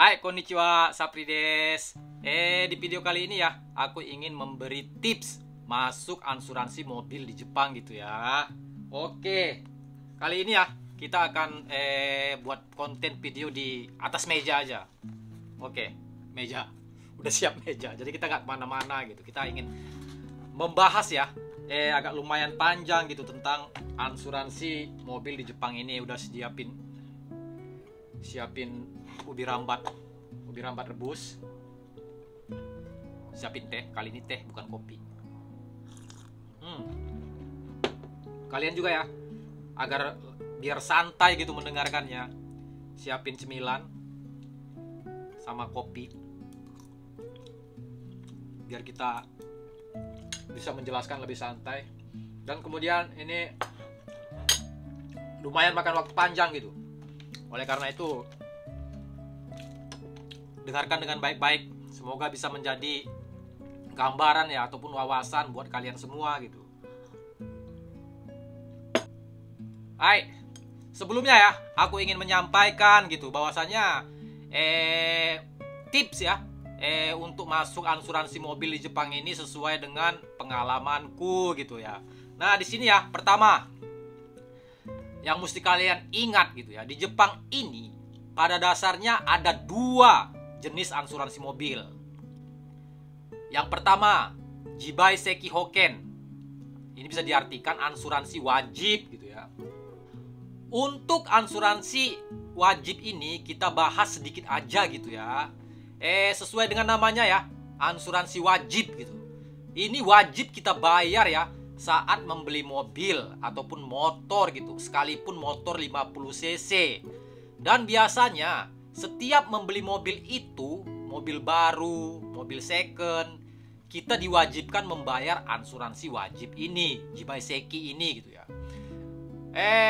Hai, konnichiwa, Sapri des. Di video kali ini ya, aku ingin memberi tips masuk asuransi mobil di Jepang gitu ya. Oke, kali ini ya kita akan buat konten video di atas meja aja. Oke, meja. Udah siap meja. Jadi kita nggak kemana-mana gitu. Kita ingin membahas ya, agak lumayan panjang gitu tentang asuransi mobil di Jepang ini. Udah siapin ubi rambat rebus, siapin teh. Kali ini teh bukan kopi. Kalian juga ya, agar biar santai gitu mendengarkannya, siapin cemilan sama kopi biar kita bisa menjelaskan lebih santai. Dan kemudian ini lumayan makan waktu panjang gitu. Oleh karena itu, dengarkan dengan baik-baik. Semoga bisa menjadi gambaran ya, ataupun wawasan buat kalian semua gitu. Hai, sebelumnya ya, aku ingin menyampaikan gitu bahwasanya tips ya untuk masuk asuransi mobil di Jepang ini sesuai dengan pengalamanku gitu ya. Nah, di sini ya, pertama yang mesti kalian ingat gitu ya, di Jepang ini pada dasarnya ada dua jenis asuransi mobil. Yang pertama, Jibai Seki Hoken. Ini bisa diartikan asuransi wajib gitu ya. Untuk asuransi wajib ini kita bahas sedikit aja gitu ya. Sesuai dengan namanya ya, asuransi wajib gitu. Ini wajib kita bayar ya saat membeli mobil ataupun motor gitu, sekalipun motor 50 cc. Dan biasanya setiap membeli mobil itu, mobil baru, mobil second, kita diwajibkan membayar asuransi wajib ini, Jibai Seki ini gitu ya.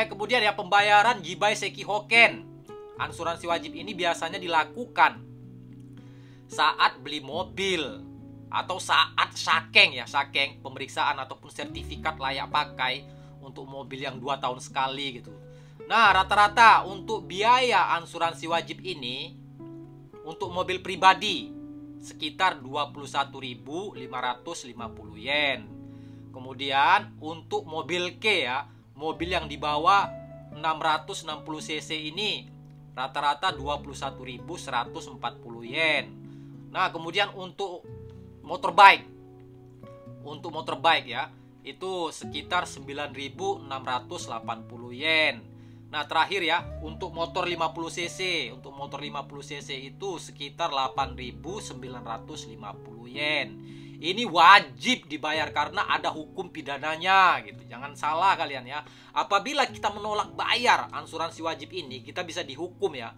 Kemudian ya, pembayaran Jibai Seki Hoken, asuransi wajib ini biasanya dilakukan saat beli mobil atau saat sakeng ya, sakeng pemeriksaan ataupun sertifikat layak pakai untuk mobil yang 2 tahun sekali gitu. Nah, rata-rata untuk biaya asuransi wajib ini untuk mobil pribadi sekitar 21.550 yen. Kemudian untuk mobil K ya, mobil yang di bawah 660 cc ini rata-rata 21.140 yen. Nah, kemudian untuk motorbike ya, itu sekitar 9.680 yen. Nah, terakhir ya, untuk motor 50 cc, untuk motor 50 cc itu sekitar 8.950 yen. Ini wajib dibayar karena ada hukum pidananya gitu. Jangan salah kalian ya. Apabila kita menolak bayar asuransi wajib ini, kita bisa dihukum ya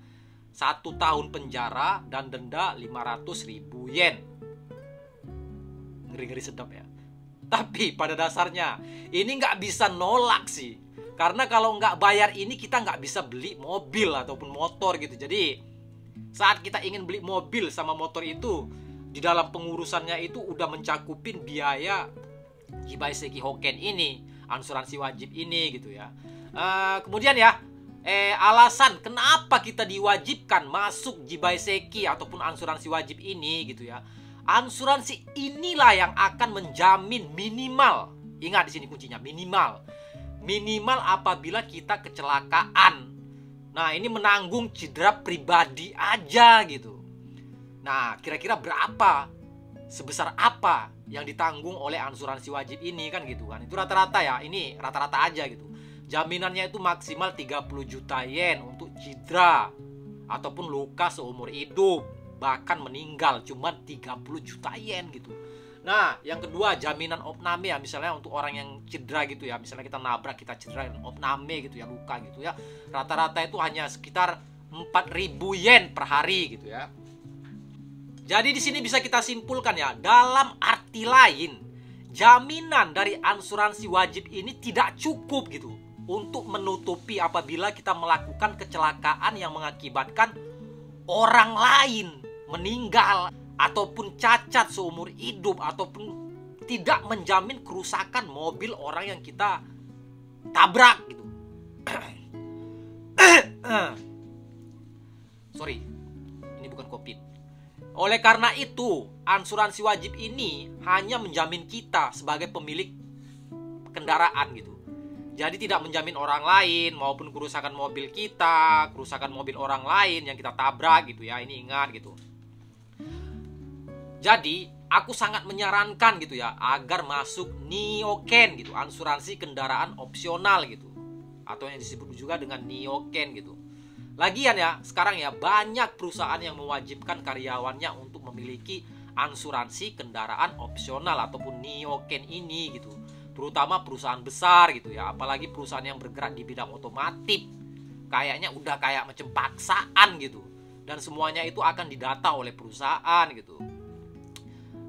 1 tahun penjara dan denda 500.000 yen. Ngeri-ngeri sedap ya. Tapi pada dasarnya ini nggak bisa nolak sih. Karena kalau nggak bayar ini kita nggak bisa beli mobil ataupun motor gitu. Jadi saat kita ingin beli mobil sama motor itu, di dalam pengurusannya itu udah mencakupin biaya Jibai Seki Hoken ini, asuransi wajib ini gitu ya. Kemudian ya, alasan kenapa kita diwajibkan masuk Jibai Seki ataupun asuransi wajib ini gitu ya. Asuransi inilah yang akan menjamin minimal, ingat di sini kuncinya, minimal apabila kita kecelakaan. Nah, ini menanggung cedera pribadi aja gitu. Nah, kira-kira berapa, sebesar apa yang ditanggung oleh asuransi wajib ini kan gitu kan. Itu rata-rata ya, ini rata-rata aja gitu. Jaminannya itu maksimal 30 juta yen untuk cedera ataupun luka seumur hidup, bahkan meninggal cuma 30 juta yen gitu. Nah, yang kedua, jaminan opname ya, misalnya untuk orang yang cedera gitu ya, misalnya kita nabrak, kita cedera, opname gitu ya, luka gitu ya, rata-rata itu hanya sekitar 4.000 yen per hari gitu ya. Jadi di sini bisa kita simpulkan ya, dalam arti lain, jaminan dari asuransi wajib ini tidak cukup gitu untuk menutupi apabila kita melakukan kecelakaan yang mengakibatkan orang lain meninggal ataupun cacat seumur hidup, ataupun tidak menjamin kerusakan mobil orang yang kita tabrak gitu. Sorry, ini bukan COVID. Oleh karena itu, asuransi wajib ini hanya menjamin kita sebagai pemilik kendaraan gitu. Jadi tidak menjamin orang lain maupun kerusakan mobil kita, kerusakan mobil orang lain yang kita tabrak gitu ya. Ini ingat gitu. Jadi aku sangat menyarankan gitu ya agar masuk Nioken gitu, asuransi kendaraan opsional gitu, atau yang disebut juga dengan Nioken gitu. Lagian ya, sekarang ya banyak perusahaan yang mewajibkan karyawannya untuk memiliki asuransi kendaraan opsional ataupun Nioken ini gitu. Terutama perusahaan besar gitu ya, apalagi perusahaan yang bergerak di bidang otomotif. Kayaknya udah kayak macam paksaan gitu. Dan semuanya itu akan didata oleh perusahaan gitu.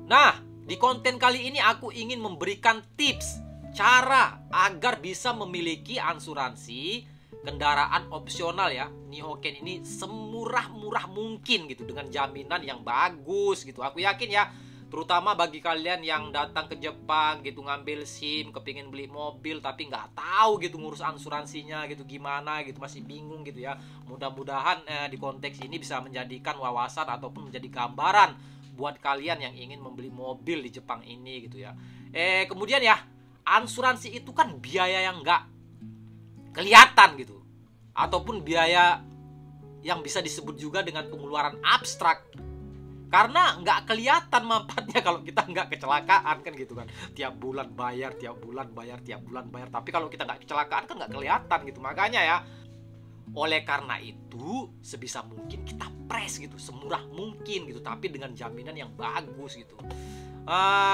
Nah, di konten kali ini aku ingin memberikan tips cara agar bisa memiliki asuransi kendaraan opsional ya, Nioken ini semurah-murah mungkin gitu, dengan jaminan yang bagus gitu. Aku yakin ya, terutama bagi kalian yang datang ke Jepang gitu, ngambil SIM, kepingin beli mobil tapi nggak tahu gitu ngurus asuransinya gitu gimana gitu, masih bingung gitu ya. Mudah-mudahan di konteks ini bisa menjadikan wawasan ataupun menjadi gambaran buat kalian yang ingin membeli mobil di Jepang ini gitu ya. Kemudian ya, asuransi itu kan biaya yang nggak kelihatan gitu, ataupun biaya yang bisa disebut juga dengan pengeluaran abstrak, karena nggak kelihatan manfaatnya kalau kita nggak kecelakaan kan gitu kan. Tiap bulan bayar, tiap bulan bayar, tiap bulan bayar. Tapi kalau kita nggak kecelakaan kan nggak kelihatan gitu. Makanya ya, oleh karena itu sebisa mungkin kita press gitu, semurah mungkin gitu, tapi dengan jaminan yang bagus gitu.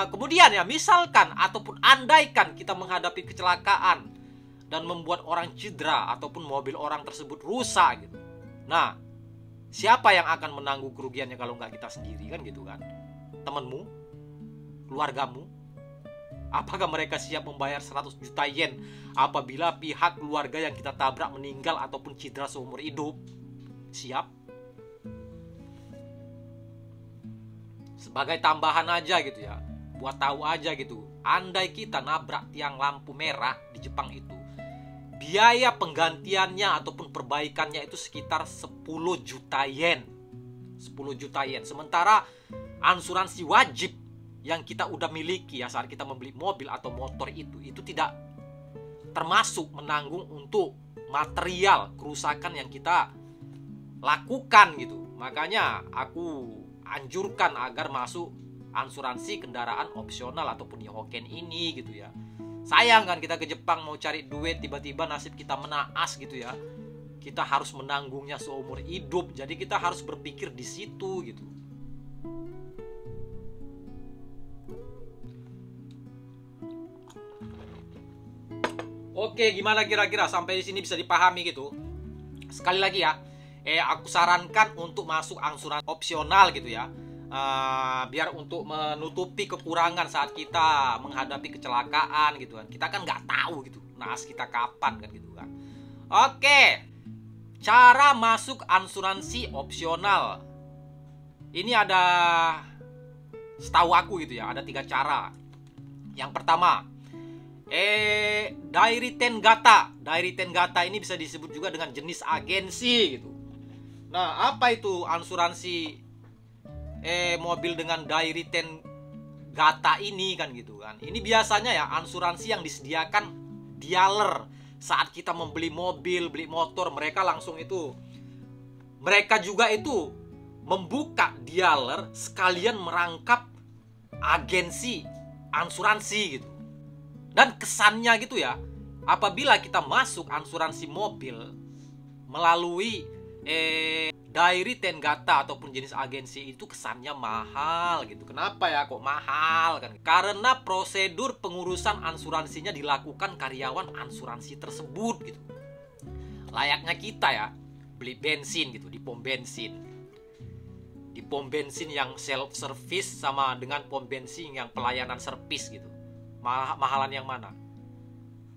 Kemudian ya, misalkan ataupun andaikan kita menghadapi kecelakaan dan membuat orang cedera ataupun mobil orang tersebut rusak gitu. Nah, siapa yang akan menanggung kerugiannya kalau nggak kita sendiri kan gitu kan? Temenmu, keluargamu. Apakah mereka siap membayar 100 juta yen apabila pihak keluarga yang kita tabrak meninggal ataupun cedera seumur hidup? Siap? Sebagai tambahan aja gitu ya, buat tahu aja gitu, andai kita nabrak tiang lampu merah di Jepang itu, biaya penggantiannya ataupun perbaikannya itu sekitar 10 juta yen. 10 juta yen. Sementara asuransi wajib yang kita udah miliki ya saat kita membeli mobil atau motor itu tidak termasuk menanggung untuk material kerusakan yang kita lakukan gitu. Makanya aku anjurkan agar masuk asuransi kendaraan opsional ataupun Nioken ini gitu ya. Sayang kan kita ke Jepang mau cari duit, tiba-tiba nasib kita menaas gitu ya. Kita harus menanggungnya seumur hidup. Jadi kita harus berpikir di situ gitu. Oke, gimana kira-kira sampai di sini bisa dipahami gitu? Sekali lagi ya, aku sarankan untuk masuk asuransi opsional gitu ya. Biar untuk menutupi kekurangan saat kita menghadapi kecelakaan gitu kan. Kita kan nggak tahu gitu naas kita kapan kan gitu kan. Oke, cara masuk asuransi opsional ini ada, setahu aku gitu ya, ada 3 cara. Yang pertama, Dairiten Gata. Dairiten Gata ini bisa disebut juga dengan jenis agensi gitu. Nah, apa itu asuransi mobil dengan Dairiten Gata ini kan gitu kan. Ini biasanya ya asuransi yang disediakan dealer saat kita membeli mobil, beli motor, mereka langsung itu, mereka juga itu membuka dealer sekalian merangkap agensi asuransi gitu. Dan kesannya gitu ya, apabila kita masuk asuransi mobil melalui Dairiten Gata ataupun jenis agensi itu kesannya mahal gitu. Kenapa ya kok mahal kan? Karena prosedur pengurusan asuransinya dilakukan karyawan asuransi tersebut gitu. Layaknya kita ya beli bensin gitu di pom bensin. Di pom bensin yang self service sama dengan pom bensin yang pelayanan servis gitu. Mahalan yang mana?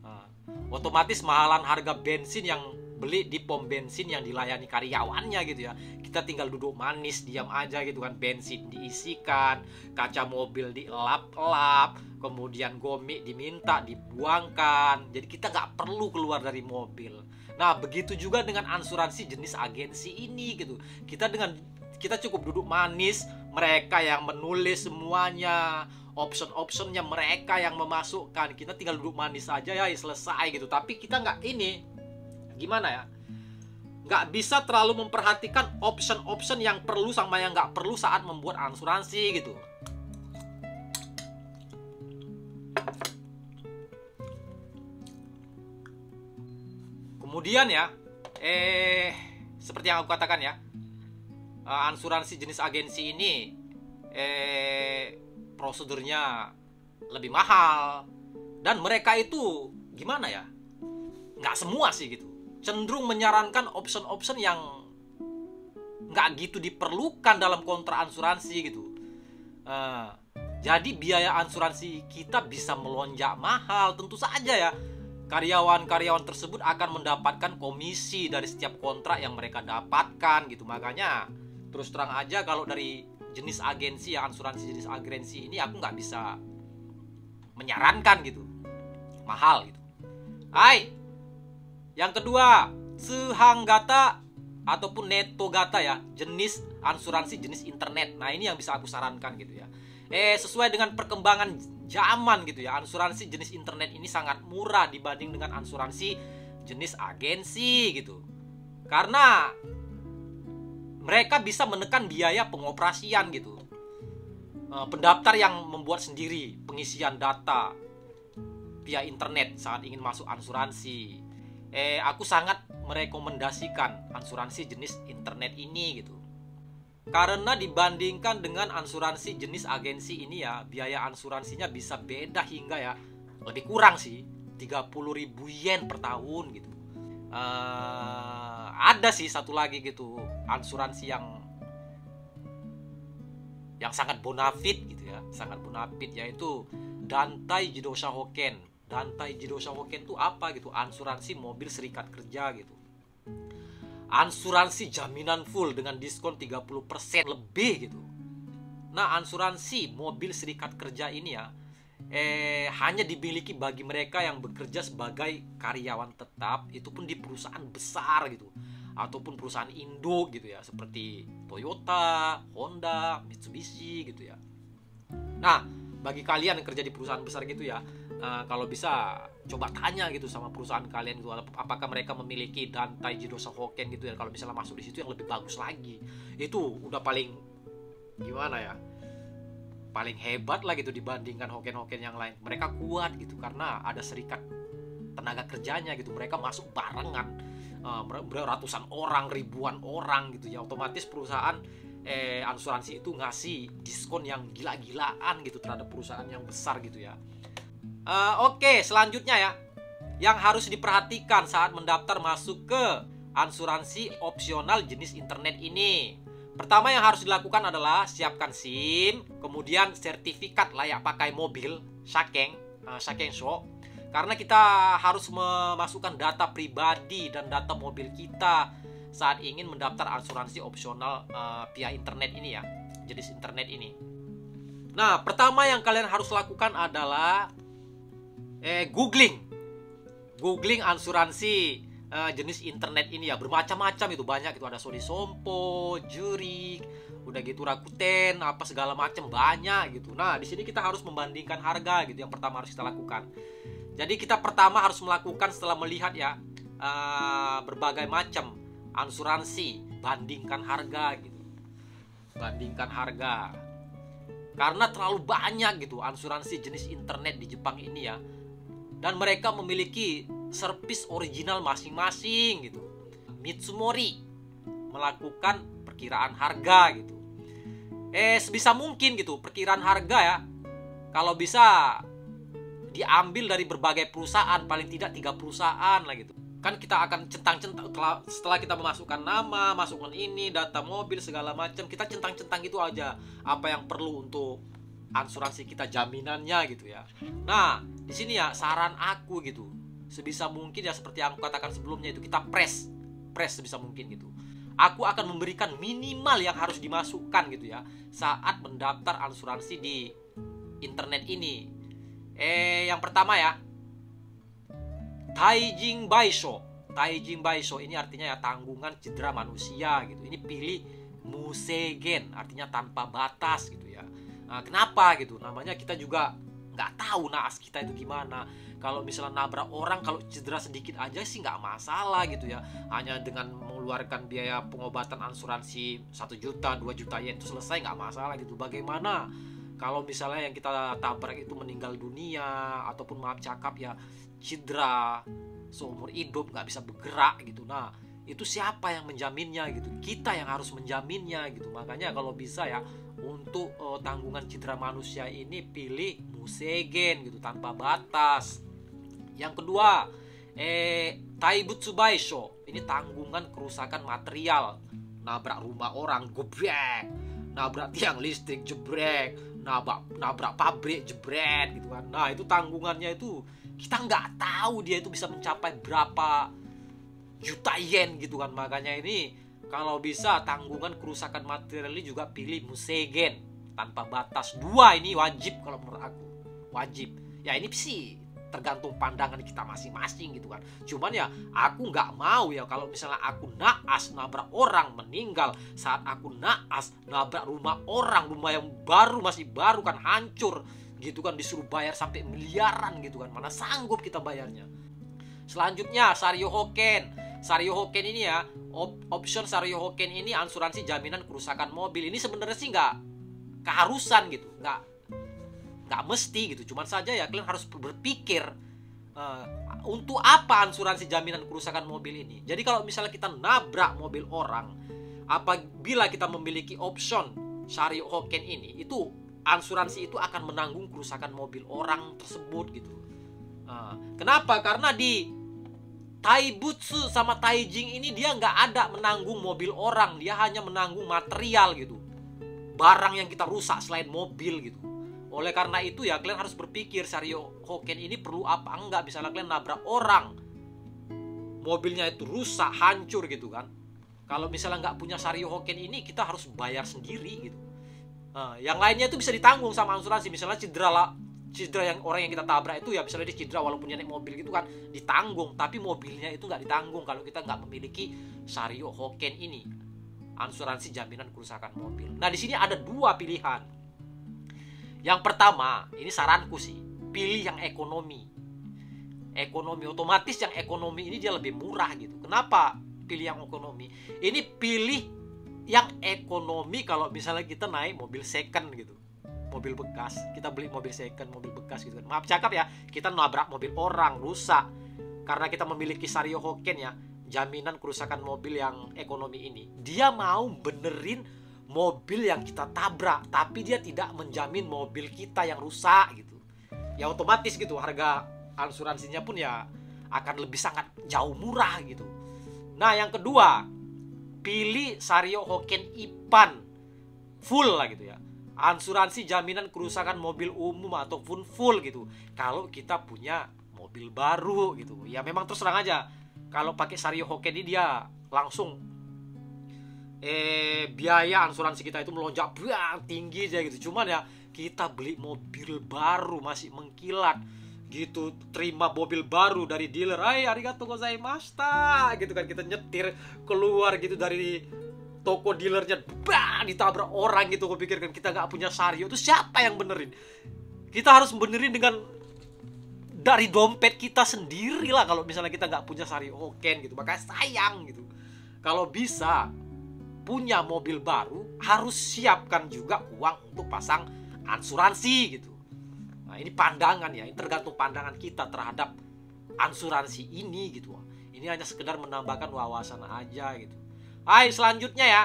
Nah, otomatis mahalan harga bensin yang beli di pom bensin yang dilayani karyawannya gitu ya. Kita tinggal duduk manis, diam aja gitu kan. Bensin diisikan, kaca mobil dielap-elap, kemudian gomik diminta dibuangkan. Jadi kita nggak perlu keluar dari mobil. Nah, begitu juga dengan asuransi jenis agensi ini gitu. Kita dengan Kita cukup duduk manis, mereka yang menulis semuanya, option-optionnya mereka yang memasukkan. Kita tinggal duduk manis aja ya, selesai gitu. Tapi kita nggak ini, gimana ya, nggak bisa terlalu memperhatikan option-option yang perlu sama yang nggak perlu saat membuat asuransi gitu. Kemudian ya, seperti yang aku katakan ya, asuransi jenis agensi ini prosedurnya lebih mahal, dan mereka itu gimana ya, nggak semua sih gitu, cenderung menyarankan option-option yang nggak gitu diperlukan dalam kontrak asuransi gitu. Jadi biaya asuransi kita bisa melonjak mahal. Tentu saja ya, karyawan-karyawan tersebut akan mendapatkan komisi dari setiap kontrak yang mereka dapatkan gitu. Makanya terus terang aja, kalau dari jenis agensi ya, asuransi jenis agensi ini aku nggak bisa menyarankan gitu, mahal gitu. Yang kedua, Sehanggata ataupun Netogata ya, jenis asuransi jenis internet. Nah, ini yang bisa aku sarankan gitu ya. Sesuai dengan perkembangan zaman gitu ya, asuransi jenis internet ini sangat murah dibanding dengan asuransi jenis agensi gitu. Karena mereka bisa menekan biaya pengoperasian gitu. Pendaftar yang membuat sendiri pengisian data via internet saat ingin masuk asuransi. Aku sangat merekomendasikan asuransi jenis internet ini gitu. Karena dibandingkan dengan asuransi jenis agensi ini ya, biaya asuransinya bisa beda hingga ya, lebih kurang sih 30.000 yen per tahun gitu. Ada sih satu lagi gitu, asuransi yang sangat bonafit gitu ya, sangat bonafit, yaitu Dantai Jidosha Hoken. Dantai Jidosha Hoken itu apa gitu? Asuransi mobil serikat kerja gitu. Asuransi jaminan full dengan diskon 30% lebih gitu. Nah, asuransi mobil serikat kerja ini ya, hanya dimiliki bagi mereka yang bekerja sebagai karyawan tetap, itu pun di perusahaan besar gitu, ataupun perusahaan induk gitu ya, seperti Toyota, Honda, Mitsubishi gitu ya. Nah, bagi kalian yang kerja di perusahaan besar gitu ya, kalau bisa coba tanya gitu sama perusahaan kalian gitu, apakah mereka memiliki Dantai Jidosha Hoken gitu ya. Kalau misalnya masuk di situ yang lebih bagus lagi, itu udah paling gimana ya, paling hebat lah gitu dibandingkan hoken-hoken yang lain. Mereka kuat gitu karena ada serikat tenaga kerjanya gitu. Mereka masuk barengan, ratusan orang, ribuan orang gitu ya. Otomatis perusahaan asuransi itu ngasih diskon yang gila-gilaan gitu terhadap perusahaan yang besar gitu ya. Oke, selanjutnya ya, yang harus diperhatikan saat mendaftar masuk ke asuransi opsional jenis internet ini. Pertama yang harus dilakukan adalah siapkan SIM, kemudian sertifikat layak pakai mobil, Shakensho. Karena kita harus memasukkan data pribadi dan data mobil kita saat ingin mendaftar asuransi opsional via internet ini ya, jenis internet ini. Nah, pertama yang kalian harus lakukan adalah googling asuransi jenis internet ini ya. Bermacam-macam itu, banyak itu, ada Sodisompo, Jurik, udah gitu Rakuten, apa segala macam, banyak gitu. Nah, di sini kita harus membandingkan harga gitu, yang pertama harus kita lakukan. Jadi kita pertama harus melakukan setelah melihat ya berbagai macam asuransi, bandingkan harga gitu. Bandingkan harga. Karena terlalu banyak gitu asuransi jenis internet di Jepang ini ya. Dan mereka memiliki servis original masing-masing gitu. Mitsumori melakukan perkiraan harga gitu. Sebisa mungkin gitu perkiraan harga ya, kalau bisa diambil dari berbagai perusahaan, paling tidak 3 perusahaan lah gitu. Kan kita akan centang-centang setelah kita memasukkan nama, masukkan ini, data mobil segala macam, kita centang-centang gitu aja apa yang perlu untuk asuransi kita, jaminannya gitu ya. Nah, di sini ya saran aku gitu, sebisa mungkin ya seperti yang aku katakan sebelumnya itu, kita press sebisa mungkin gitu. Aku akan memberikan minimal yang harus dimasukkan gitu ya saat mendaftar asuransi di internet ini. Yang pertama ya, Taijin Baisho ini artinya ya tanggungan cedera manusia gitu. Ini pilih musegen, artinya tanpa batas gitu ya. Nah, kenapa gitu? Namanya kita juga nggak tahu naas kita itu gimana. Kalau misalnya nabrak orang, kalau cedera sedikit aja sih nggak masalah gitu ya. Hanya dengan mengeluarkan biaya pengobatan asuransi 1 juta, 2 juta yen itu selesai, nggak masalah gitu. Bagaimana kalau misalnya yang kita tabrak itu meninggal dunia, ataupun maaf cakap ya cedera seumur hidup, nggak bisa bergerak gitu. Nah, itu siapa yang menjaminnya gitu? Kita yang harus menjaminnya gitu. Makanya kalau bisa ya, untuk tanggungan cedera manusia ini pilih musegen gitu, tanpa batas. Yang kedua, taibutsubaisho, ini tanggungan kerusakan material. Nabrak rumah orang, gebrek. Nabrak tiang listrik, jebrek. Nabrak pabrik, jebret gitu kan. Nah, itu tanggungannya itu kita nggak tahu dia itu bisa mencapai berapa juta yen gitu kan. Makanya ini kalau bisa tanggungan kerusakan material ini juga pilih musegen tanpa batas. 2 ini wajib kalau menurut aku. Wajib. Ya ini sih tergantung pandangan kita masing-masing gitu kan. Cuman ya aku nggak mau ya kalau misalnya aku naas nabrak orang meninggal, saat aku naas nabrak rumah orang, rumah yang baru, masih baru kan, hancur gitu kan, disuruh bayar sampai miliaran gitu kan. Mana sanggup kita bayarnya. Selanjutnya Sario Hoken. Sario Hoken ini ya, option Sario Hoken ini asuransi jaminan kerusakan mobil. Ini sebenarnya sih nggak keharusan gitu, nggak mesti gitu. Cuman saja ya kalian harus berpikir untuk apa asuransi jaminan kerusakan mobil ini. Jadi kalau misalnya kita nabrak mobil orang, apabila kita memiliki option Sario Hoken ini, itu asuransi itu akan menanggung kerusakan mobil orang tersebut gitu. Kenapa? Karena di Taibutsu sama Taijing ini dia nggak ada menanggung mobil orang, dia hanya menanggung material gitu, barang yang kita rusak selain mobil gitu. Oleh karena itu ya kalian harus berpikir Sario Hoken ini perlu apa enggak. Misalnya kalian nabrak orang, mobilnya itu rusak, hancur gitu kan. Kalau misalnya nggak punya Sario Hoken ini, kita harus bayar sendiri gitu. Yang lainnya itu bisa ditanggung sama asuransi. Misalnya cedera yang orang yang kita tabrak itu ya, misalnya dia cedera walaupun dia naik mobil gitu kan, ditanggung. Tapi mobilnya itu nggak ditanggung kalau kita nggak memiliki Sario Hoken ini, asuransi jaminan kerusakan mobil. Nah, di sini ada 2 pilihan. Yang pertama, ini saranku sih, pilih yang ekonomi. Ekonomi, otomatis yang ekonomi ini dia lebih murah gitu. Kenapa pilih yang ekonomi? Ini pilih yang ekonomi kalau misalnya kita naik mobil second gitu, mobil bekas. Kita beli mobil second, mobil bekas gitu kan. Maaf cakap ya, kita nabrak mobil orang, rusak. Karena kita memiliki Sario Hoken ya, jaminan kerusakan mobil yang ekonomi ini, dia mau benerin mobil yang kita tabrak, tapi dia tidak menjamin mobil kita yang rusak gitu. Ya otomatis gitu, harga asuransinya pun ya akan lebih sangat jauh murah gitu. Nah, yang kedua, pilih Sario Hoken Ippan full lah gitu ya, asuransi jaminan kerusakan mobil umum ataupun full gitu. Kalau kita punya mobil baru gitu, ya memang terus terang aja, kalau pakai Sario Hoken ini dia langsung biaya asuransi kita itu melonjak tinggi aja gitu. Cuman ya kita beli mobil baru masih mengkilat gitu, terima mobil baru dari dealer, arigatou gozaimashita gitu kan, kita nyetir keluar gitu dari toko dealernya, ditabrak orang gitu. Gue pikirkan kita nggak punya Sario, itu siapa yang benerin? Kita harus benerin dengan dari dompet kita sendiri lah kalau misalnya kita nggak punya Sario Hoken gitu. Makanya sayang gitu. Kalau bisa punya mobil baru, harus siapkan juga uang untuk pasang asuransi gitu. Nah, ini pandangan ya, ini tergantung pandangan kita terhadap asuransi ini gitu. Ini hanya sekedar menambahkan wawasan aja gitu. Selanjutnya ya,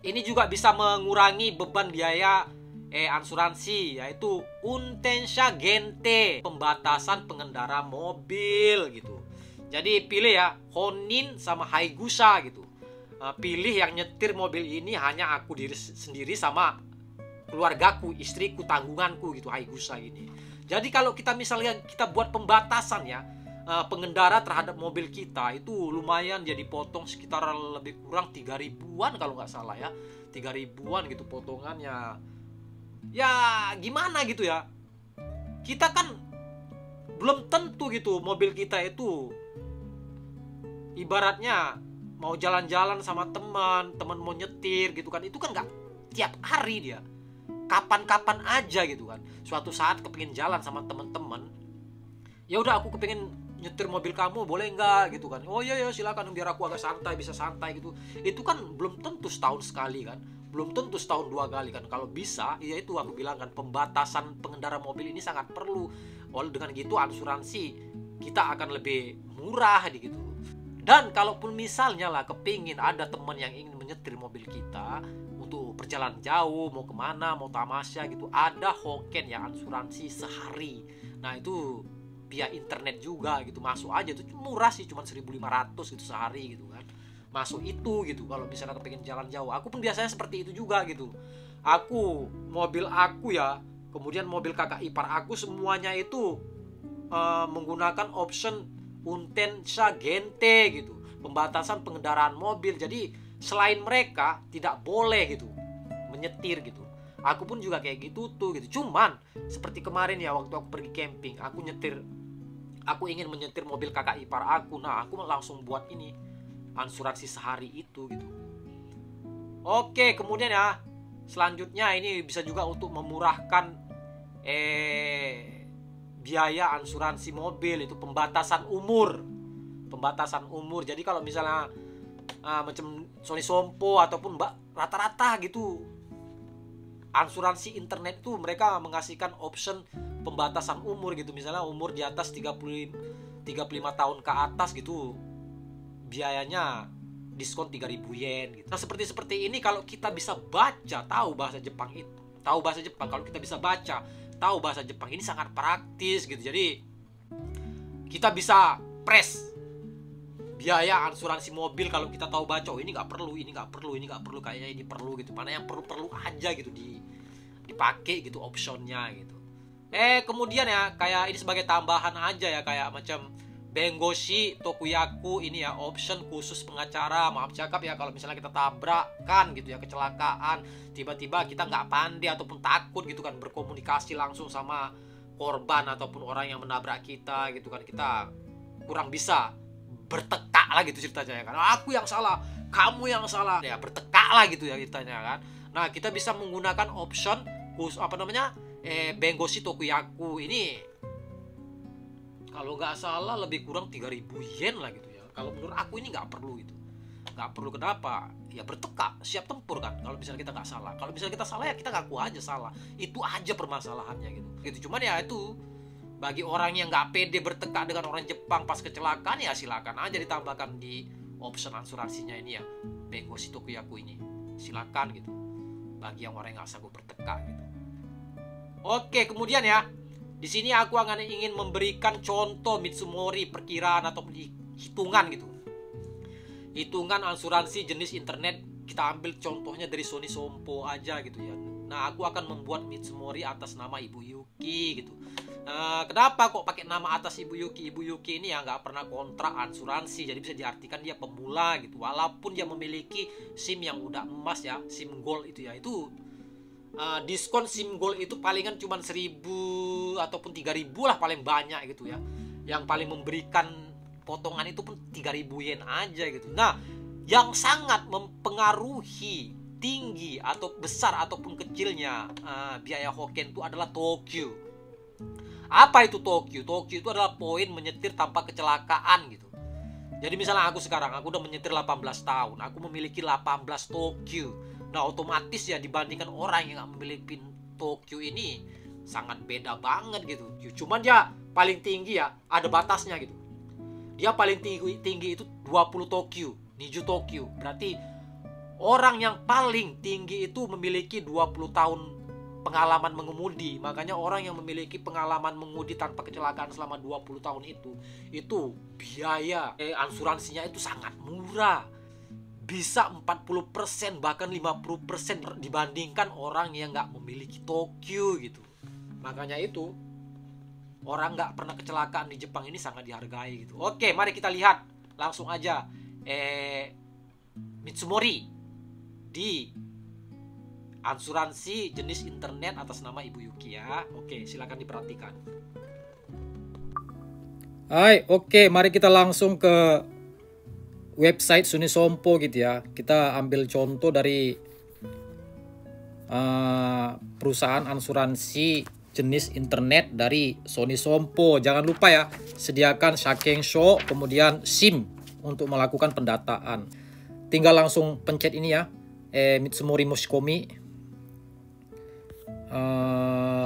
ini juga bisa mengurangi beban biaya asuransi, yaitu untensha gente, pembatasan pengendara mobil gitu. Jadi pilih ya Honin sama Haigusa gitu. Pilih yang nyetir mobil ini hanya aku diri sendiri sama keluargaku, istriku, tanggunganku gitu, Haigusa ini. Jadi kalau kita misalnya kita buat pembatasan ya, pengendara terhadap mobil kita itu lumayan, jadi potong sekitar lebih kurang 3.000-an kalau nggak salah ya, 3.000-an gitu potongannya. Ya gimana gitu ya, kita kan belum tentu gitu mobil kita itu ibaratnya mau jalan-jalan sama teman mau nyetir gitu kan, itu kan nggak tiap hari dia, kapan-kapan aja gitu kan. Suatu saat kepingin jalan sama teman-teman, ya udah aku kepingin nyetir mobil kamu, boleh nggak gitu kan. Oh iya ya silakan, biar aku agak santai, bisa santai gitu. Itu kan belum tentu setahun sekali kan, belum tentu setahun 2 kali kan. Kalau bisa, ya itu aku bilang kan, pembatasan pengendara mobil ini sangat perlu. Oleh dengan gitu asuransi kita akan lebih murah gitu. Dan kalaupun misalnya lah kepingin ada teman yang ingin menyetir mobil kita untuk perjalanan jauh, mau kemana, mau tamasya gitu, ada Hoken ya, asuransi sehari. Nah itu via internet juga gitu, masuk aja tuh, murah sih, cuma 1.500 gitu sehari gitu kan. Masuk itu gitu kalau misalnya kepingin jalan jauh. Aku pun biasanya seperti itu juga gitu. Aku, mobil aku ya, kemudian mobil kakak ipar aku, semuanya itu menggunakan option Untensa Gente gitu, pembatasan pengendaraan mobil. Jadi selain mereka tidak boleh gitu menyetir gitu. Aku pun juga kayak gitu tuh gitu. Cuman seperti kemarin ya, waktu aku pergi camping, aku ingin menyetir mobil kakak ipar aku. Nah aku langsung buat ini, asuransi sehari itu gitu. Oke, kemudian ya selanjutnya ini bisa juga untuk memurahkan biaya asuransi mobil, itu pembatasan umur. Jadi kalau misalnya macam Sony Sompo ataupun rata-rata gitu asuransi internet itu mereka mengasihkan option pembatasan umur gitu. Misalnya umur di atas 35 tahun ke atas gitu, biayanya diskon 3.000 yen gitu. Nah seperti ini kalau kita bisa baca, tahu bahasa Jepang, kalau kita bisa baca, tahu bahasa Jepang, ini sangat praktis gitu. Jadi kita bisa press biaya asuransi mobil kalau kita tahu baca. Oh, ini nggak perlu, kayaknya ini perlu gitu. Mana yang perlu aja gitu dipakai gitu optionnya gitu. Kemudian ya kayak ini sebagai tambahan aja ya, kayak macam Bengoshi Tokuyaku ini ya, option khusus pengacara. Maaf cakap ya kalau misalnya kita tabrakan gitu ya, kecelakaan, tiba-tiba kita nggak pandai ataupun takut gitu kan berkomunikasi langsung sama korban ataupun orang yang menabrak kita gitu kan, kita kurang bisa bertekak lah gitu ceritanya ya kan. Aku yang salah, kamu yang salah, ya bertekak lah gitu ya ceritanya kan. Nah kita bisa menggunakan option khusus Bengoshi Tokuyaku ini. Kalau nggak salah lebih kurang 3.000 yen lah gitu ya. Kalau menurut aku ini nggak perlu gitu. Nggak perlu, kenapa? Ya bertekak, siap tempur kan. Kalau misalnya kita nggak salah. Kalau misalnya kita salah ya kita ngaku aja salah. Itu aja permasalahannya gitu. Cuman ya itu, bagi orang yang nggak pede bertekak dengan orang Jepang pas kecelakaan, ya silakan aja ditambahkan di option asuransinya ini ya, Bengoshi Tokuyaku ini. Silakan gitu. Bagi yang orang yang nggak sanggup bertekak gitu. Oke, kemudian ya. Di sini aku akan ingin memberikan contoh Mitsumori, perkiraan atau hitungan gitu. Hitungan asuransi jenis internet, kita ambil contohnya dari Sony Sompo aja gitu ya. Nah, aku akan membuat Mitsumori atas nama Ibu Yuki gitu. Kenapa kok pakai nama atas Ibu Yuki? Ibu Yuki ini ya nggak pernah kontrak asuransi, jadi bisa diartikan dia pemula gitu. Walaupun dia memiliki SIM yang udah emas ya, SIM Gold itu ya, itu diskon SIM Gold itu palingan cuma 1.000 ataupun 3.000 lah paling banyak gitu ya. Yang paling memberikan potongan itu pun 3.000 yen aja gitu. Nah, yang sangat mempengaruhi tinggi atau besar ataupun kecilnya biaya Hoken itu adalah Tokyo. Apa itu Tokyo? Tokyo itu adalah poin menyetir tanpa kecelakaan gitu. Jadi misalnya aku udah menyetir 18 tahun, aku memiliki 18 Tokyo. Nah otomatis ya dibandingkan orang yang gak memiliki Tokyo ini sangat beda banget gitu. Cuman dia paling tinggi ya, ada batasnya gitu. Dia paling tinggi itu 20 Tokyo, Niju Tokyo. Berarti orang yang paling tinggi itu memiliki 20 tahun pengalaman mengemudi. Makanya orang yang memiliki pengalaman mengemudi tanpa kecelakaan selama 20 tahun itu biaya asuransinya itu sangat murah. Bisa 40% bahkan 50% dibandingkan orang yang nggak memiliki Tokyo gitu. Makanya itu orang nggak pernah kecelakaan di Jepang ini sangat dihargai gitu. Oke, mari kita lihat langsung aja Mitsumori di asuransi jenis internet atas nama Ibu Yuki ya. Oke, silakan diperhatikan. Hai, oke, mari kita langsung ke website Sony Sompo gitu ya. Kita ambil contoh dari perusahaan asuransi jenis internet dari Sony Sompo. Jangan lupa ya, sediakan Shakensho kemudian SIM untuk melakukan pendataan. Tinggal langsung pencet ini ya, Mitsumori Moshikomi.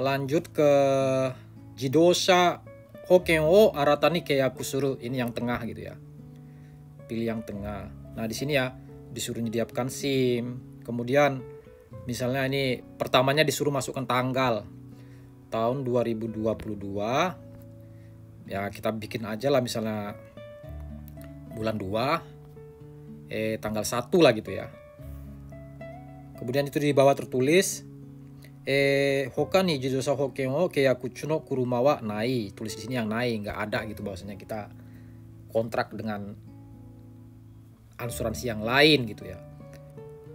Lanjut ke Jidosha Hoken o aratani keyaku suru. Ini yang tengah gitu ya. Pilih yang tengah. Nah, di sini ya disuruh menyediakan SIM. Kemudian misalnya ini pertamanya disuruh masukkan tanggal tahun 2022. Ya, kita bikin aja lah misalnya bulan 2 tanggal 1 lah gitu ya. Kemudian itu di bawah tertulis hoka ni jidosha hoken o keyaku no kuruma wa nai. Tulis di sini yang nai, nggak ada gitu, bahwasanya kita kontrak dengan asuransi yang lain gitu ya.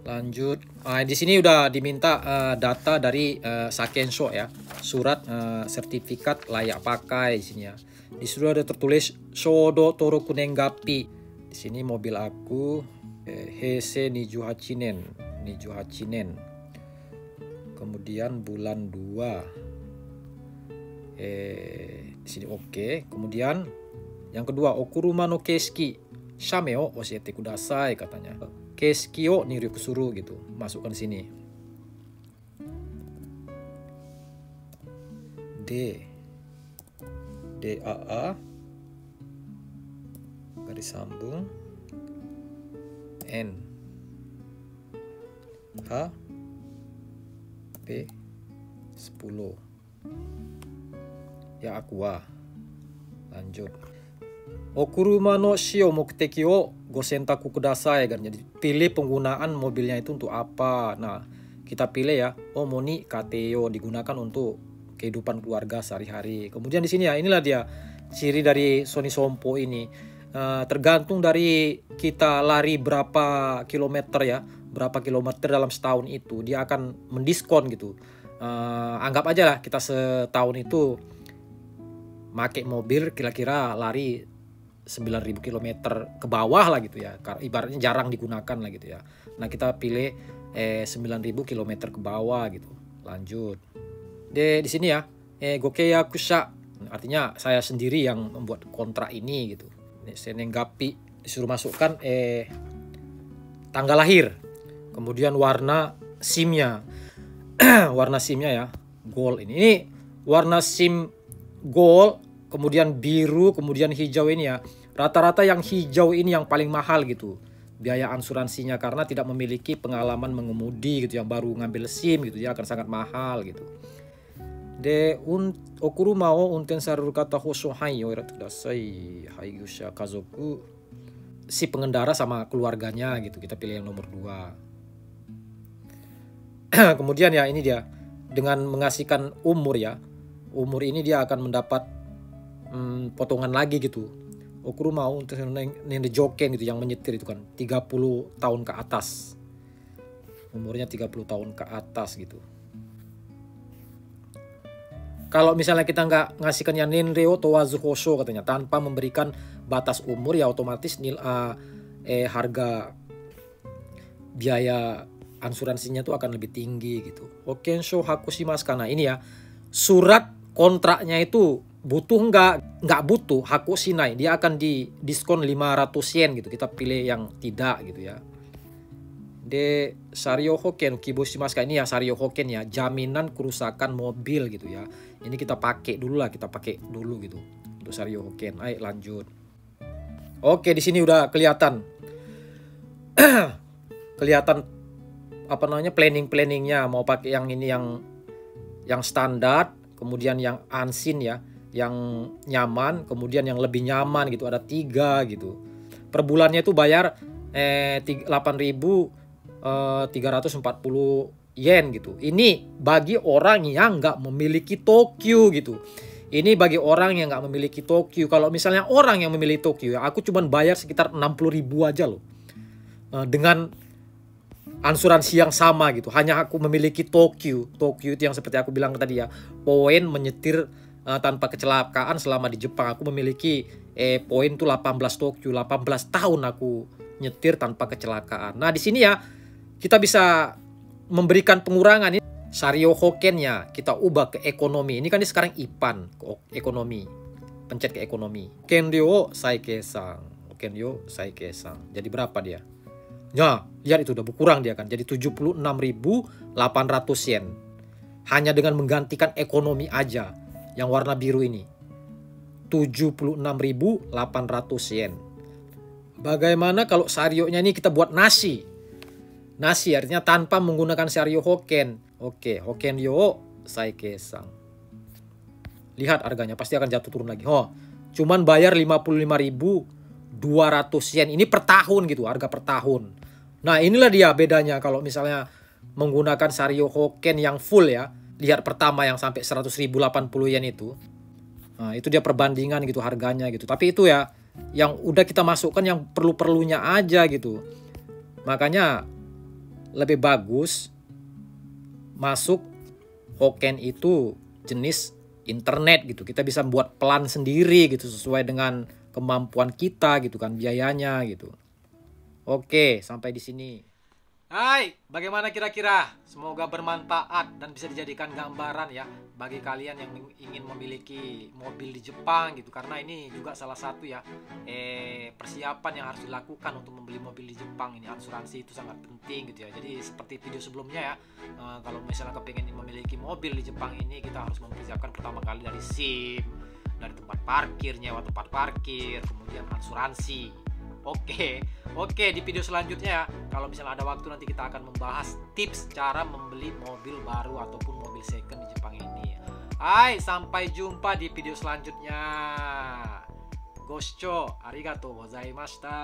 Lanjut, di sini udah diminta data dari Shakensho ya, surat sertifikat layak pakai di sini ya. Di situ ada tertulis Shodo Toroku Nenggapi. Di sini mobil aku Heisei 28 nen. Kemudian bulan 2. Di sini oke. Kemudian yang kedua, okuruma no keski shame o oshiete kudasai katanya. Keski o niryuku suru gitu. Masukkan sini. DAA garis sambung N H P 10 ya aqua. Lanjut, okuruma no shio mokuteki o go sentaku kudasai kan. Jadi pilih penggunaan mobilnya itu untuk apa. Nah, kita pilih ya, omoni kateo, digunakan untuk kehidupan keluarga sehari-hari. Kemudian di sini ya, inilah dia ciri dari Sony Sompo ini. Tergantung dari kita lari berapa kilometer ya, berapa kilometer dalam setahun itu, dia akan mendiskon gitu. Anggap aja lah kita setahun itu make mobil kira-kira lari 9.000 km ke bawah lah gitu ya, ibaratnya jarang digunakan lah gitu ya. Nah, kita pilih 9.000 km ke bawah gitu. Lanjut, di sini ya, gokeyakusha, artinya saya sendiri yang membuat kontrak ini gitu. Senenggapi, disuruh masukkan tanggal lahir, kemudian warna SIM-nya. Warna SIM-nya ya gold ini warna SIM gold, kemudian biru, kemudian hijau ini ya. Rata-rata yang hijau ini yang paling mahal gitu biaya asuransinya, karena tidak memiliki pengalaman mengemudi gitu, yang baru ngambil SIM gitu, dia akan sangat mahal gitu. Okuruma o unten saru kata hoso hai oiratu kudasai haigusha kazoku. Si pengendara sama keluarganya gitu, kita pilih yang nomor 2. Kemudian ya, ini dia, dengan mengasihkan umur ya, umur ini dia akan mendapat potongan lagi gitu. Okuruma o unten nende joken gitu, yang menyetir itu kan 30 tahun ke atas, umurnya 30 tahun ke atas gitu. Kalau misalnya kita nggak ngasihkan yang nenreo towazu hosho katanya, tanpa memberikan batas umur, ya otomatis harga biaya asuransinya tuh akan lebih tinggi gitu. Okensho hakushimasu, karena ini ya, surat kontraknya itu butuh nggak butuh hakushinai, dia akan di diskon 500 yen gitu. Kita pilih yang tidak gitu ya. De Sario Hoken Kiboshimasu, ini ya Sario Hoken ya, jaminan kerusakan mobil gitu ya. Ini kita pakai dulu gitu untuk Sario Hoken. Ayo lanjut. Oke, di sini udah kelihatan kelihatan apa namanya, planningnya mau pakai yang ini, yang standar, kemudian yang ansin ya, yang nyaman, kemudian yang lebih nyaman gitu, ada 3 gitu. Per bulannya itu bayar 8.340 yen gitu. Ini bagi orang yang nggak memiliki Tokyo gitu. Ini bagi orang yang nggak memiliki Tokyo. Kalau misalnya orang yang memiliki Tokyo, aku cuman bayar sekitar 60.000 aja loh. Dengan asuransi yang sama gitu. Hanya aku memiliki Tokyo. Tokyo itu yang seperti aku bilang tadi ya, poin menyetir tanpa kecelakaan selama di Jepang. Aku memiliki poin tuh 18 Tokyo. 18 tahun aku nyetir tanpa kecelakaan. Nah, di sini ya kita bisa memberikan pengurangan ini. Sario Hokennya kita ubah ke ekonomi. Ini kan ini sekarang IPAN, ke ekonomi. Pencet ke ekonomi. Kenryo saikesang. Kenryo saikesang. Jadi berapa dia? Ya, lihat itu udah berkurang dia kan. Jadi 76.800 yen. Hanya dengan menggantikan ekonomi aja. Yang warna biru ini. 76.800 yen. Bagaimana kalau sarionya ini kita buat nasi? Nasi artinya tanpa menggunakan sario Hoken. Oke, Hokenryo saikesang. Lihat harganya pasti akan jatuh turun lagi. Oh, cuman bayar 55.200 yen. Ini per tahun gitu, harga per tahun. Nah, inilah dia bedanya kalau misalnya menggunakan sario Hoken yang full ya. Lihat pertama yang sampai 100.080 yen itu. Nah, itu dia perbandingan gitu harganya gitu. Tapi itu ya yang udah kita masukkan yang perlu-perlunya aja gitu. Makanya lebih bagus masuk Hoken itu jenis internet gitu. Kita bisa buat plan sendiri gitu sesuai dengan kemampuan kita gitu kan, biayanya gitu. Oke, sampai di sini. Hai, bagaimana kira-kira? Semoga bermanfaat dan bisa dijadikan gambaran ya bagi kalian yang ingin memiliki mobil di Jepang gitu. Karena ini juga salah satu ya persiapan yang harus dilakukan untuk membeli mobil di Jepang. Ini asuransi itu sangat penting gitu ya. Jadi seperti video sebelumnya ya, kalau misalnya kepingin memiliki mobil di Jepang ini, kita harus mempersiapkan pertama kali dari SIM, dari tempat parkir, nyewa tempat parkir, kemudian asuransi. Oke, di video selanjutnya kalau misalnya ada waktu nanti kita akan membahas tips cara membeli mobil baru ataupun mobil second di Jepang ini. Hai, sampai jumpa di video selanjutnya. Goscho, arigatou gozaimashita.